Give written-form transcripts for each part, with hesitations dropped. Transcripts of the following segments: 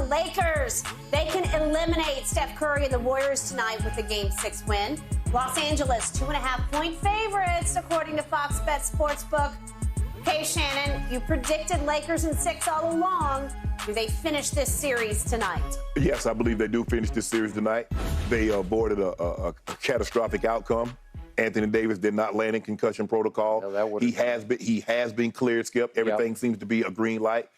Lakers, they can eliminate Steph Curry and the Warriors tonight with a Game 6 win. Los Angeles, 2.5-point favorites, according to Fox Bet Sportsbook. Okay, Shannon, you predicted Lakers in 6 all along. Do they finish this series tonight? Yes, I believe they do finish this series tonight. They avoided a catastrophic outcome. Anthony Davis did not land in concussion protocol. No, he has been cleared, Skip. Everything seems to be a green light.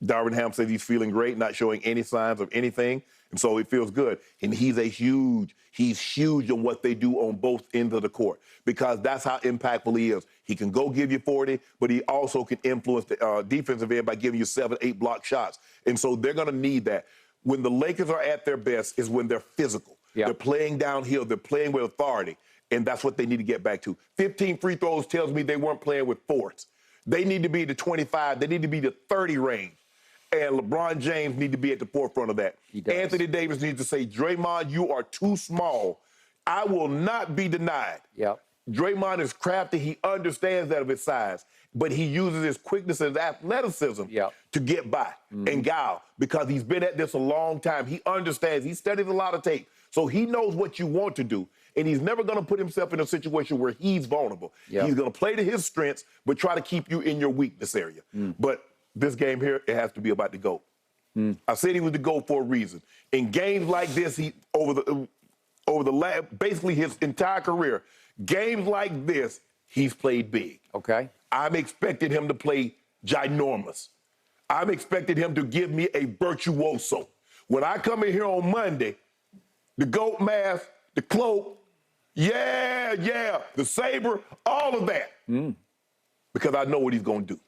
Darvin Ham says he's feeling great, not showing any signs of anything, and so it feels good. And he's huge in what they do on both ends of the court because that's how impactful he is. He can go give you 40, but he also can influence the defensive end by giving you 7, 8 block shots. And so they're going to need that. When the Lakers are at their best is when they're physical. They're playing downhill. They're playing with authority. And that's what they need to get back to. 15 free throws tells me they weren't playing with force. They need to be the 25. They need to be the 30 range. And LeBron James need to be at the forefront of that. Anthony Davis needs to say, Draymond, you are too small. I will not be denied. Draymond is crafty. He understands that of his size. But he uses his quickness and athleticism to get by and guile because he's been at this a long time. He understands. He studies a lot of tape. So he knows what you want to do. And he's never going to put himself in a situation where he's vulnerable. He's going to play to his strengths, but try to keep you in your weakness area. But this game here, it has to be about the GOAT. I said he was the GOAT for a reason. In games like this, basically his entire career, games like this, he's played big. I'm expecting him to play ginormous. I'm expecting him to give me a virtuoso. When I come in here on Monday, the GOAT mask, the cloak, the saber, all of that. Because I know what he's going to do.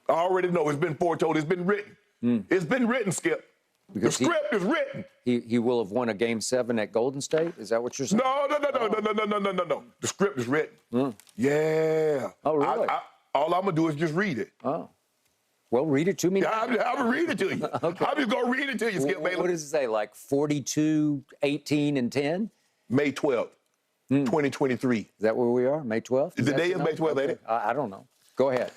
I already know. It's been foretold. It's been written. It's been written, Skip. Because the script is written. He will have won a Game 7 at Golden State? Is that what you're saying? No. The script is written. Yeah. Oh, really? All I'm going to do is just read it. Oh. Well, read it to me. I'm going to read it to you. I'm just going to read it to you, Skip Bayless. What does it say, like 42, 18, and 10? May 12th, 2023. Is that where we are? May 12th? The day is May 12th, ain't it? I don't know. Go ahead.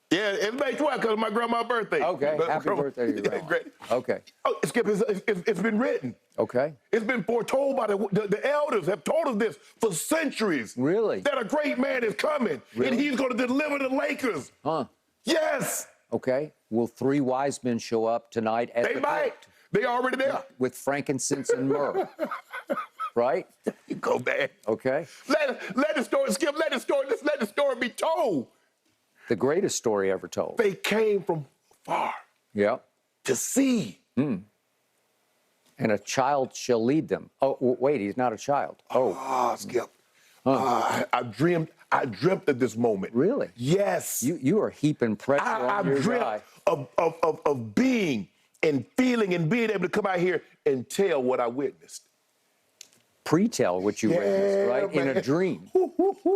Yeah, it's May 12th because it's my grandma's birthday. Okay, happy birthday to your grandma. Great. Okay. Oh, Skip, it's been written. Okay. It's been foretold by the elders have told us this for centuries. Really? That a great man is coming, and he's going to deliver the Lakers. Yes. Okay. Will 3 wise men show up tonight at They might. crypt? They already there. With frankincense and myrrh. Right? You go back. Okay. Let the story, Skip, let the story be told. The greatest story ever told. They came from far. To see. And a child shall lead them. Oh, wait, he's not a child. Skip. I dreamt of this moment. Really? Yes. You are heaping pressure on your guy. of being and feeling and being able to come out here and tell what I witnessed. Pre-tell what you witnessed, right? Man. In a dream,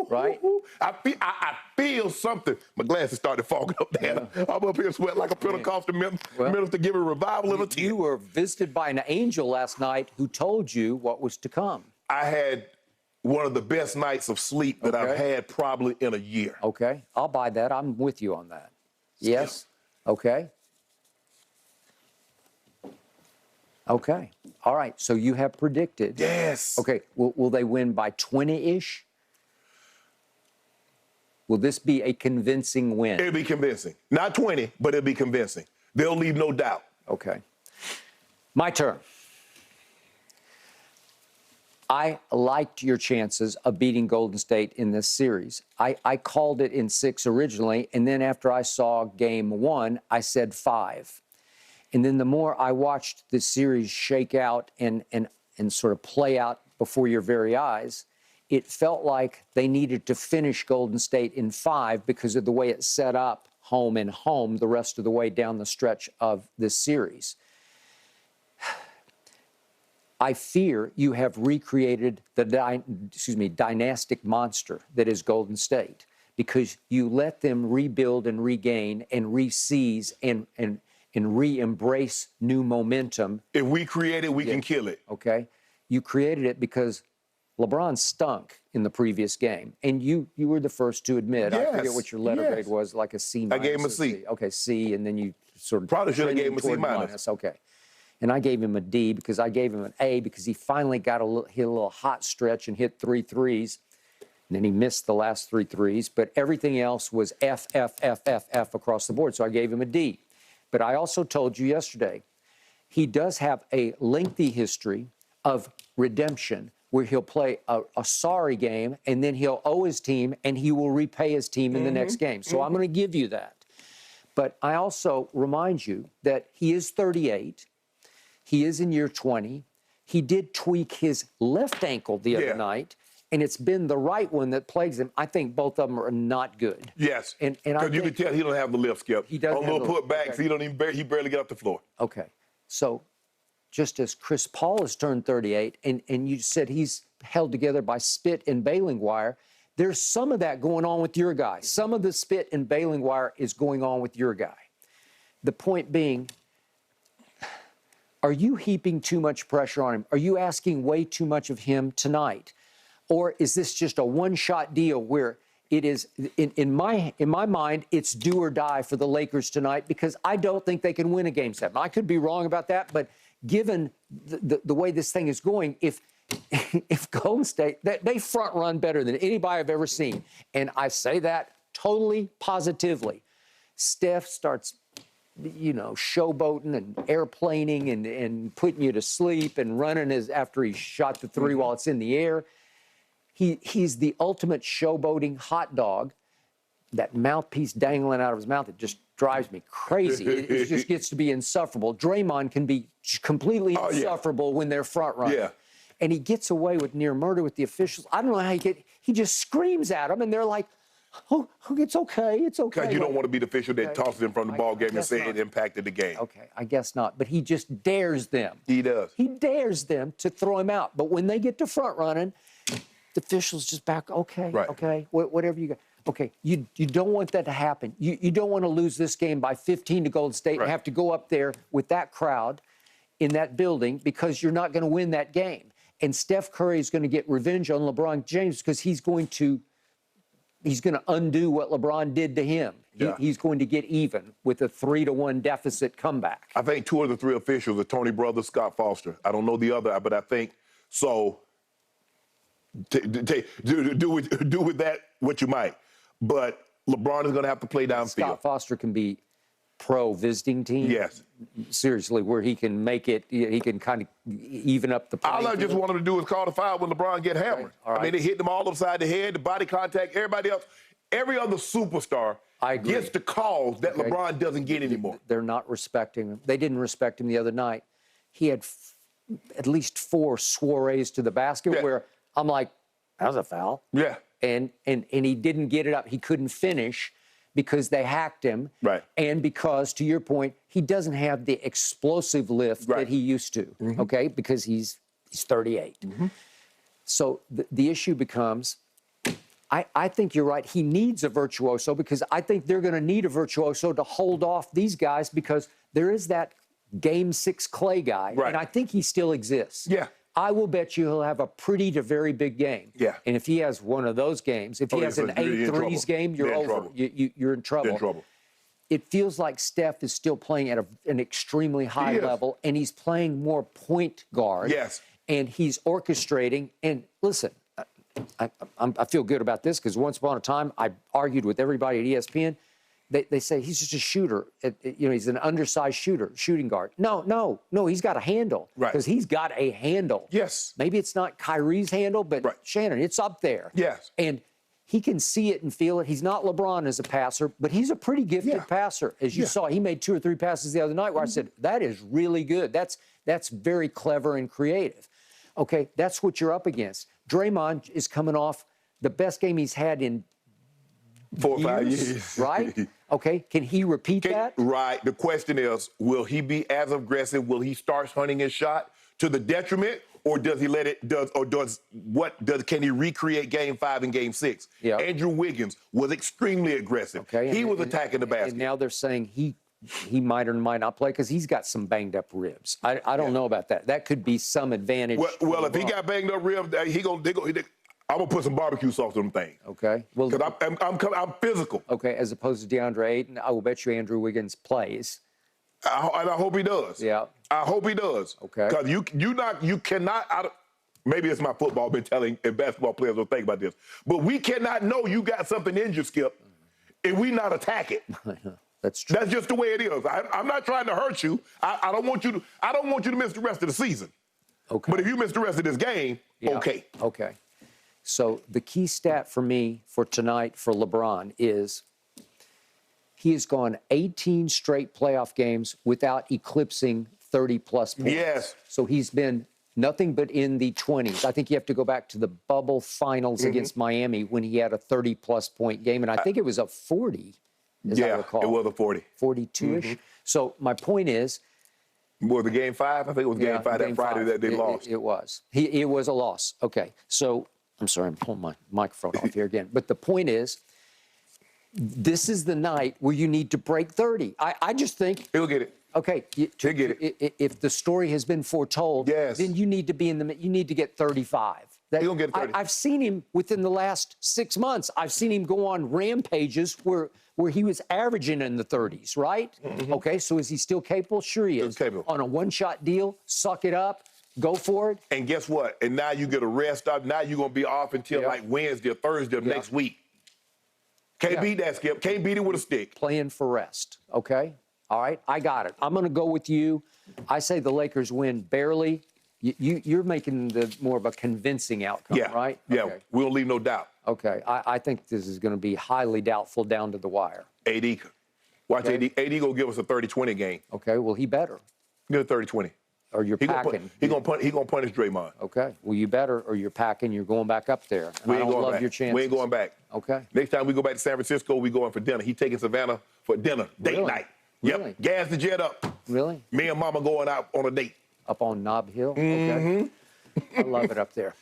right? I feel something. My glasses started fogging up there. I'm up here sweating like a Pentecostal minister giving a revival in a tent. You were visited by an angel last night who told you what was to come. I had one of the best nights of sleep that I've had probably in a year. Okay, I'll buy that. I'm with you on that. Yes? Okay. Okay. All right. So you have predicted. Yes. Okay. Will they win by 20-ish? Will this be a convincing win? It'll be convincing. Not 20, but it'll be convincing. They'll leave no doubt. Okay. My turn. I liked your chances of beating Golden State in this series. I called it in 6 originally, and then after I saw Game 1, I said 5. And then the more I watched this series shake out and sort of play out before your very eyes, it felt like they needed to finish Golden State in 5 because of the way it set up home and home the rest of the way down the stretch of this series. I fear you have recreated the dynastic monster that is Golden State because you let them rebuild and regain and re-seize and re-embrace new momentum. If we create it, we can kill it. Okay? You created it because LeBron stunk in the previous game, and you were the first to admit. Yes. I forget what your letter grade was, like a C-. I gave him a C. Okay, C, and then you sort of probably should have gave him a C minus. Okay. And I gave him a D because I gave him an A because he finally got hit a little hot stretch and hit 3 threes. And then he missed the last 3 threes, but everything else was F, F, F, F, F across the board. So I gave him a D. But I also told you yesterday, he does have a lengthy history of redemption where he'll play a sorry game and then he'll owe his team and he will repay his team in the next game. So I'm going to give you that. But I also remind you that he is 38. He is in year 20. He did tweak his left ankle the other night, and it's been the right one that plagues him. I think both of them are not good. Yes. And you can tell he don't have the lift, Skip. He doesn't have a little putbacks, okay. He barely get off the floor. Okay. So just as Chris Paul has turned 38, and you said he's held together by spit and baling wire, there's some of that going on with your guy. Some of the spit and baling wire is going on with your guy. The point being, are you heaping too much pressure on him? Are you asking way too much of him tonight? Or is this just a one-shot deal where it is, in my mind, it's do or die for the Lakers tonight because I don't think they can win a Game 7. I could be wrong about that, but given the way this thing is going, if Golden State, they front run better than anybody I've ever seen, and I say that totally positively. Steph starts, showboating and airplaning and putting you to sleep and running after he shot the 3 while it's in the air. He's the ultimate showboating hot dog. That mouthpiece dangling out of his mouth, it just drives me crazy. It just gets to be insufferable. Draymond can be completely insufferable when they're front running. Yeah. And he gets away with near murder with the officials. I don't know how he just screams at them, and they're like, oh, it's okay, it's okay. Because you don't want to be the official that tosses him from the ball game and say it impacted the game. Okay, I guess not. But he just dares them. He does. He dares them to throw him out. But when they get to front running, the officials just back, okay, whatever you got. Okay, you don't want that to happen. You don't want to lose this game by 15 to Golden State and have to go up there with that crowd in that building because you're not going to win that game. And Steph Curry is going to get revenge on LeBron James because he's going to undo what LeBron did to him. Yeah. He's going to get even with a 3-1 deficit comeback. I think 2 of the 3 officials are Tony Brothers, Scott Foster. I don't know the other, but I think so. Do with that what you might. But LeBron is going to have to play downfield. Scott Foster can be pro visiting team. Yes. Seriously, where he can make it, he can kind of even up the play. All I just want him to do is call the foul when LeBron get hammered. Okay. All right. I mean, they hit them all upside the head, the body contact, everybody else. Every other superstar gets the calls that LeBron doesn't get anymore. They're not respecting him. They didn't respect him the other night. He had at least 4 soirees to the basket where I'm like, that was a foul. Yeah. And he didn't get it up. He couldn't finish because they hacked him. Right. And because, to your point, he doesn't have the explosive lift that he used to, okay, because he's 38. So the issue becomes, I think you're right. He needs a virtuoso because I think they're going to need a virtuoso to hold off these guys because there is that Game 6 Clay guy, and I think he still exists. Yeah. I will bet you he'll have a pretty to very big game. Yeah. And if he has one of those games, if he has an 8 threes game, you're over. You're in trouble. You're in trouble. It feels like Steph is still playing at an extremely high level, and he's playing more point guard. Yes. And he's orchestrating. And listen, I feel good about this because once upon a time, I argued with everybody at ESPN. They say he's just a shooter. He's an undersized shooting guard. No, he's got a handle. Right. Because he's got a handle. Yes. Maybe it's not Kyrie's handle, but Shannon, it's up there. Yes. And he can see it and feel it. He's not LeBron as a passer, but he's a pretty gifted passer. As you saw, he made 2 or 3 passes the other night where I said, that is really good. That's very clever and creative. Okay, that's what you're up against. Draymond is coming off the best game he's had in 4 or 5 years. Right? Okay, can he repeat that? Right. The question is, will he be as aggressive? Will he start hunting his shot to the detriment, or does he let it? Can he recreate Game 5 and Game 6? Yeah. Andrew Wiggins was extremely aggressive. Okay, he was attacking the basket. And now they're saying he might or might not play because he's got some banged up ribs. I don't know about that. That could be some advantage. Well, if he got banged up ribs, I'm gonna put some barbecue sauce on them things. Okay. Well, because I'm physical. Okay. As opposed to DeAndre Ayton, I will bet you Andrew Wiggins plays. And I hope he does. Yeah. I hope he does. Okay. Because you cannot. Maybe it's my football mentality and basketball players don't think about this, but we cannot know you got something in you, Skip, if we not attack it. That's true. That's just the way it is. I'm not trying to hurt you. I don't want you to miss the rest of the season. Okay. But if you miss the rest of this game, okay. Okay. So the key stat for me for tonight for LeBron is he has gone 18 straight playoff games without eclipsing 30-plus points. Yes. So he's been nothing but in the 20s. I think you have to go back to the bubble finals against Miami when he had a 30-plus point game, and I think it was a 40, as I recall. It was a 40. 42-ish. So my point is, was it game 5? I think it was game 5 that Friday that they lost. It was. It was a loss. Okay. So I'm sorry, I'm pulling my microphone off here again. But the point is, this is the night where you need to break 30. I just think he'll get it. Okay, he'll get it. If the story has been foretold, then you need to be you need to get 35. He'll get 30. I've seen him within the last 6 months. I've seen him go on rampages where he was averaging in the 30s, right? Okay, so is he still capable? Sure he is. Capable. On a one-shot deal, suck it up, go for it. And guess what? And now you get a rest stop. Now you're going to be off until like Wednesday or Thursday of next week. Can't beat that, Skip. Can't beat it with a stick. Playing for rest, okay? All right, I got it. I'm going to go with you. I say the Lakers win barely. You're making more of a convincing outcome, right? Yeah, okay. We don't leave no doubt. Okay, I think this is going to be highly doubtful down to the wire. AD, watch AD. AD going to give us a 30-20 game. Okay, well, he better. Give a 30-20. Or you're packing. He gonna punish Draymond. Okay, well, you better, or you're packing. You're going back up there. And I don't love your chances. We ain't going back. Okay. Next time we go back to San Francisco, we going for dinner. He taking Savannah for dinner, date night. Really? Yep, gas the jet up. Really? Me and Mama going out on a date. Up on Nob Hill? Okay. I love it up there.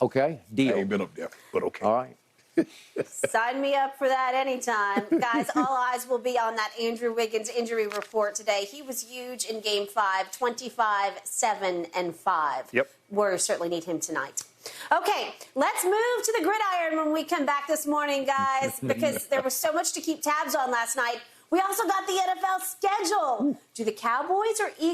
Okay, deal. I ain't been up there, but okay. All right. Sign me up for that anytime. Guys, all eyes will be on that Andrew Wiggins injury report today. He was huge in Game 5, 25, 7, and 5. Yep. Warriors certainly need him tonight. Okay, let's move to the gridiron when we come back this morning, guys, because there was so much to keep tabs on last night. We also got the NFL schedule. Do the Cowboys or Eagles